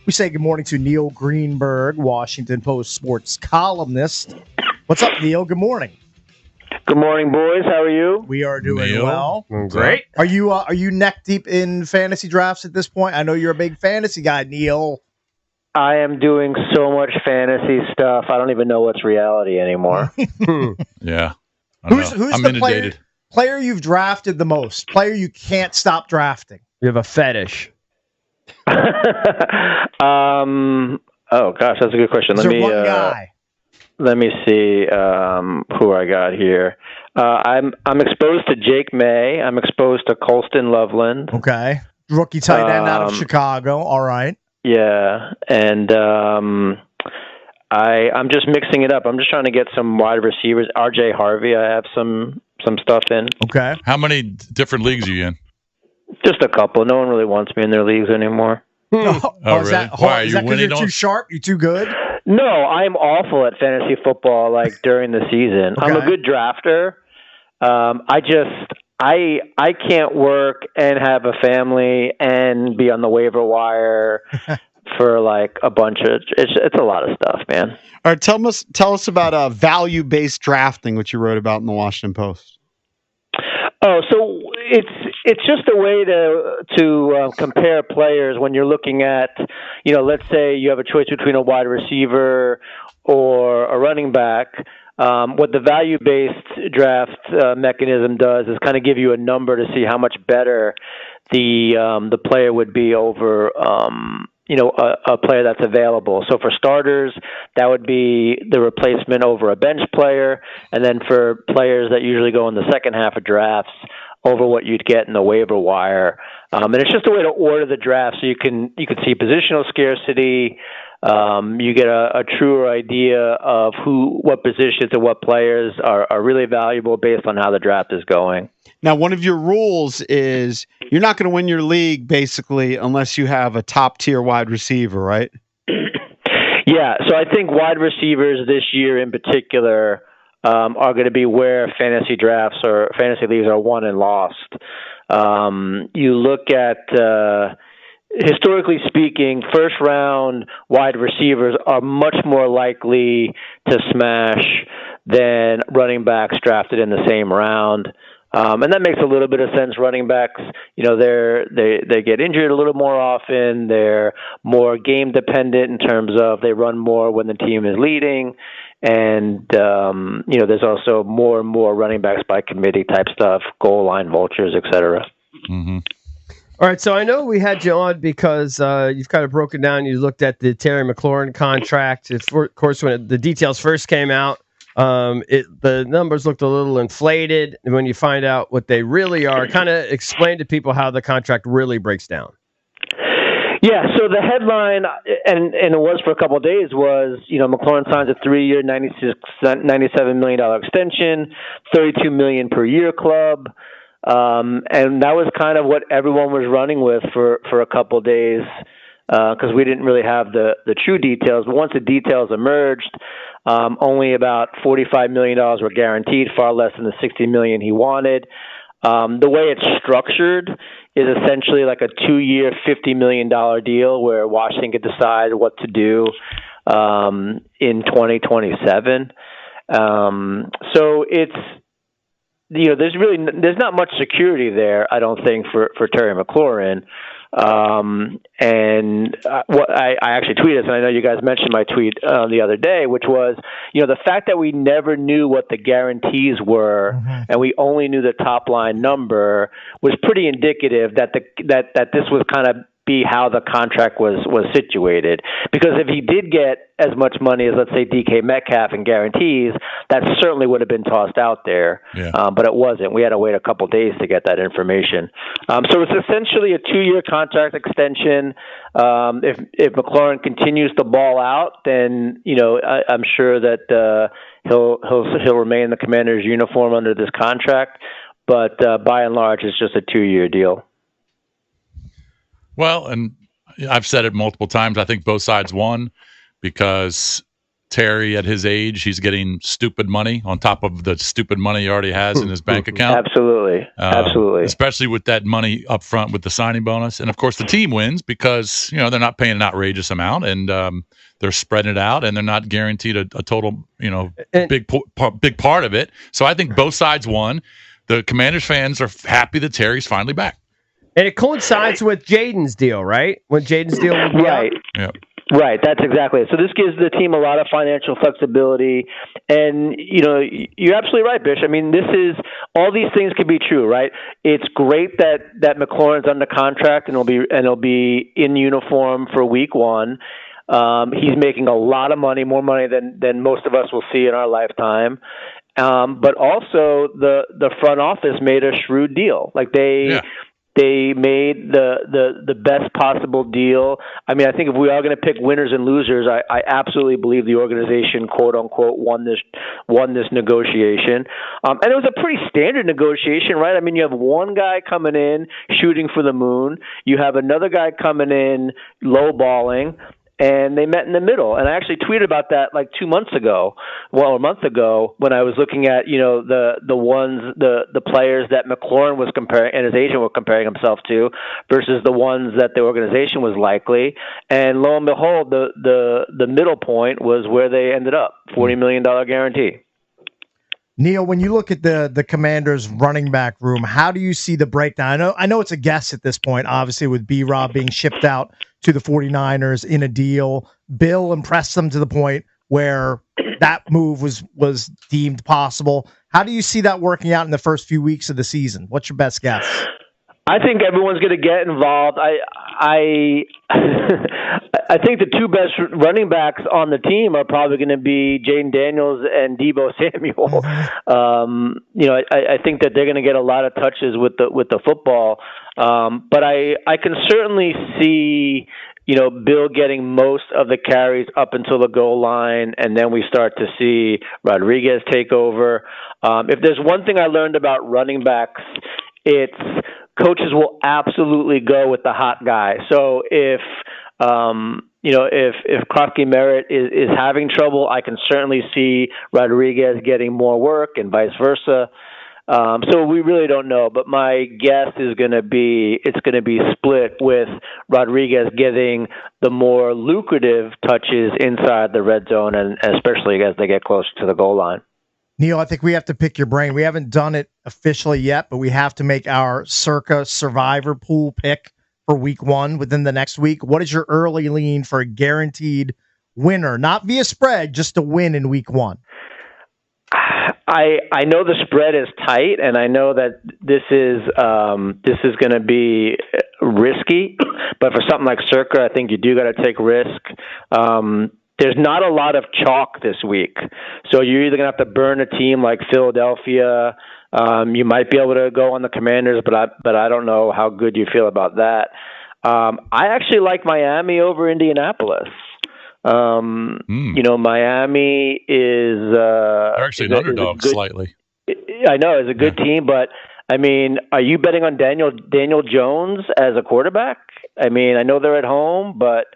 We say good morning to Neil Greenberg, Washington Post sports columnist. What's up, Neil? Good morning. Good morning, boys. How are you? We are doing Neil? well. Great. Are you neck deep in fantasy drafts at this point? I know you're a big fantasy guy, Neil. I am doing so much fantasy stuff. I don't even know what's reality anymore. Yeah. Who's I'm the inundated. player you've drafted the most? Player you can't stop drafting? You have a fetish. Oh gosh, that's a good question. Is there one guy? Let me see who I got here. I'm exposed to Jake May. I'm exposed to Colston Loveland. Okay. Rookie tight end out of Chicago. All right. Yeah, and I'm just mixing it up. I'm just trying to get some wide receivers. RJ Harvey, I have some stuff in. Okay. How many different leagues are you in? Just a couple. No one really wants me in their leagues anymore. Oh, Is really? that, Why, are is you that 'cause winning you're on? too sharp? You too good? No, I'm awful at fantasy football. Like during the season, I'm a Okay. good drafter. I can't work and have a family and be on the waiver wire for like a bunch of. It's a lot of stuff, man. All right, tell us about value-based drafting, which you wrote about in the Washington Post. Oh, so it's just a way to compare players when you're looking at, let's say you have a choice between a wide receiver or a running back. What the value-based draft mechanism does is kind of give you a number to see how much better the player would be over a player that's available. So for starters, that would be the replacement over a bench player, and then for players that usually go in the second half of drafts, over what you'd get in the waiver wire. And it's just a way to order the draft so you can see positional scarcity. You get a truer idea of what positions and what players are really valuable based on how the draft is going. Now, one of your rules is you're not going to win your league, basically, unless you have a top-tier wide receiver, right? Yeah, so I think wide receivers this year in particular are going to be where fantasy drafts or fantasy leagues are won and lost. You look at, historically speaking, first-round wide receivers are much more likely to smash than running backs drafted in the same round. And that makes a little bit of sense. Running backs, they get injured a little more often. They're more game dependent in terms of they run more when the team is leading. And, there's also more and more running backs by committee type stuff, goal line vultures, et cetera. Mm-hmm. All right, so I know we had you on because you've kind of broken down. You looked at the Terry McLaurin contract. Of course, when the details first came out, the numbers looked a little inflated. And when you find out what they really are, kind of explain to people how the contract really breaks down. Yeah, so the headline, and it was for a couple of days, was, McLaurin signs a 3-year, $97 million extension, $32 million per year club. And that was kind of what everyone was running with for a couple of days because we didn't really have the true details. But once the details emerged, only about $45 million were guaranteed, far less than the $60 million he wanted. The way it's structured is essentially like a 2-year, $50 million deal where Washington could decide what to do in 2027. So it's, there's not much security there, I don't think, for Terry McLaurin. And what I actually tweeted, and I know you guys mentioned my tweet the other day, which was, the fact that we never knew what the guarantees were, and we only knew the top line number, was pretty indicative that this was kind of be how the contract was situated. Because if he did get as much money as, let's say, DK Metcalf in guarantees, that certainly would have been tossed out there. Yeah. But it wasn't. We had to wait a couple of days to get that information. So it's essentially a 2-year contract extension. If McLaurin continues to ball out, then I'm sure that he'll remain in the Commander's uniform under this contract. But by and large, it's just a 2-year deal. Well, and I've said it multiple times. I think both sides won because Terry at his age, he's getting stupid money on top of the stupid money he already has in his bank account. Absolutely. Especially with that money up front with the signing bonus. And, of course, the team wins because, they're not paying an outrageous amount and they're spreading it out and they're not guaranteed a total, big part of it. So I think both sides won. The Commanders fans are happy that Terry's finally back. And it coincides with Jaden's deal, right? When Jaden's deal will be right. out. Yeah. Right, that's exactly it. So this gives the team a lot of financial flexibility, and you're absolutely right, Bish. I mean, all these things can be true, right? It's great that McLaurin's under contract and he'll be in uniform for week 1. He's making a lot of money, more money than most of us will see in our lifetime. But also the front office made a shrewd deal. Like They made the best possible deal. I mean, I think if we are going to pick winners and losers, I absolutely believe the organization, quote unquote, won this negotiation. And it was a pretty standard negotiation, right? I mean, you have one guy coming in shooting for the moon. You have another guy coming in lowballing. And they met in the middle. And I actually tweeted about that like 2 months ago, a month ago, when I was looking at, the players that McLaurin was comparing and his agent were comparing himself to versus the ones that the organization was likely. And lo and behold, the middle point was where they ended up, $40 million guarantee. Neil, when you look at the Commanders' running back room, how do you see the breakdown? I know it's a guess at this point, obviously, with B-Rob being shipped out to the 49ers in a deal. Bill impressed them to the point where that move was deemed possible. How do you see that working out in the first few weeks of the season? What's your best guess? I think everyone's going to get involved. I think the two best running backs on the team are probably going to be Jaden Daniels and Deebo Samuel. I think that they're going to get a lot of touches with the football. But I can certainly see Bill getting most of the carries up until the goal line, and then we start to see Rodriguez take over. If there's one thing I learned about running backs, it's coaches will absolutely go with the hot guy. So if Kroenke Merritt is having trouble, I can certainly see Rodriguez getting more work and vice versa. So we really don't know, but my guess is it's going to be split with Rodriguez getting the more lucrative touches inside the red zone, and especially as they get closer to the goal line. Neil, I think we have to pick your brain. We haven't done it officially yet, but we have to make our Circa Survivor Pool pick for week 1 within the next week. What is your early lean for a guaranteed winner? Not via spread, just a win in week 1. I know the spread is tight, and I know that this is going to be risky. But for something like Circa, I think you do got to take risk. There's not a lot of chalk this week, so you're either going to have to burn a team like Philadelphia. You might be able to go on the Commanders, but I don't know how good you feel about that. I actually like Miami over Indianapolis. Miami is they're actually an underdog slightly. I know, it's a good team, but I mean, are you betting on Daniel Jones as a quarterback? I mean, I know they're at home, but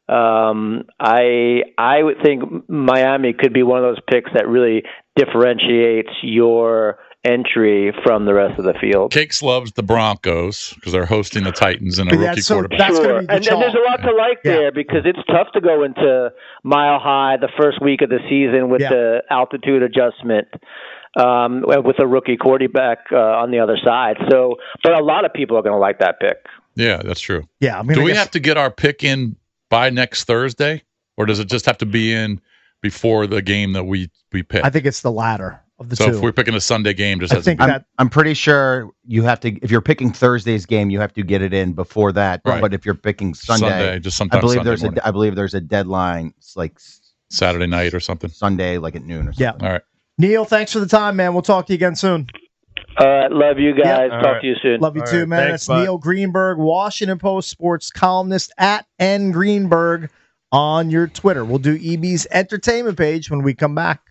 I would think Miami could be one of those picks that really differentiates your entry from the rest of the field. Cakes loves the Broncos because they're hosting the Titans and a rookie quarterback. That's sure. And there's a lot to like there because it's tough to go into Mile High the first week of the season with the altitude adjustment with a rookie quarterback on the other side. So, but a lot of people are going to like that pick. Yeah, that's true. Yeah, do we have to get our pick in by next Thursday, or does it just have to be in before the game that we pick? I think it's the latter of the two. So if we're picking a Sunday game, I'm pretty sure you have to. If you're picking Thursday's game, you have to get it in before that. Right. But if you're picking Sunday, just sometime I believe there's a deadline. It's like Saturday night or something. Sunday, like at noon or something. Yeah. All right. Neil, thanks for the time, man. We'll talk to you again soon. Love you guys. Talk to you soon. Love you too, man. Thanks, It's Neil Greenberg, Washington Post sports columnist at @ngreenberg on your Twitter. We'll do EB's entertainment page when we come back.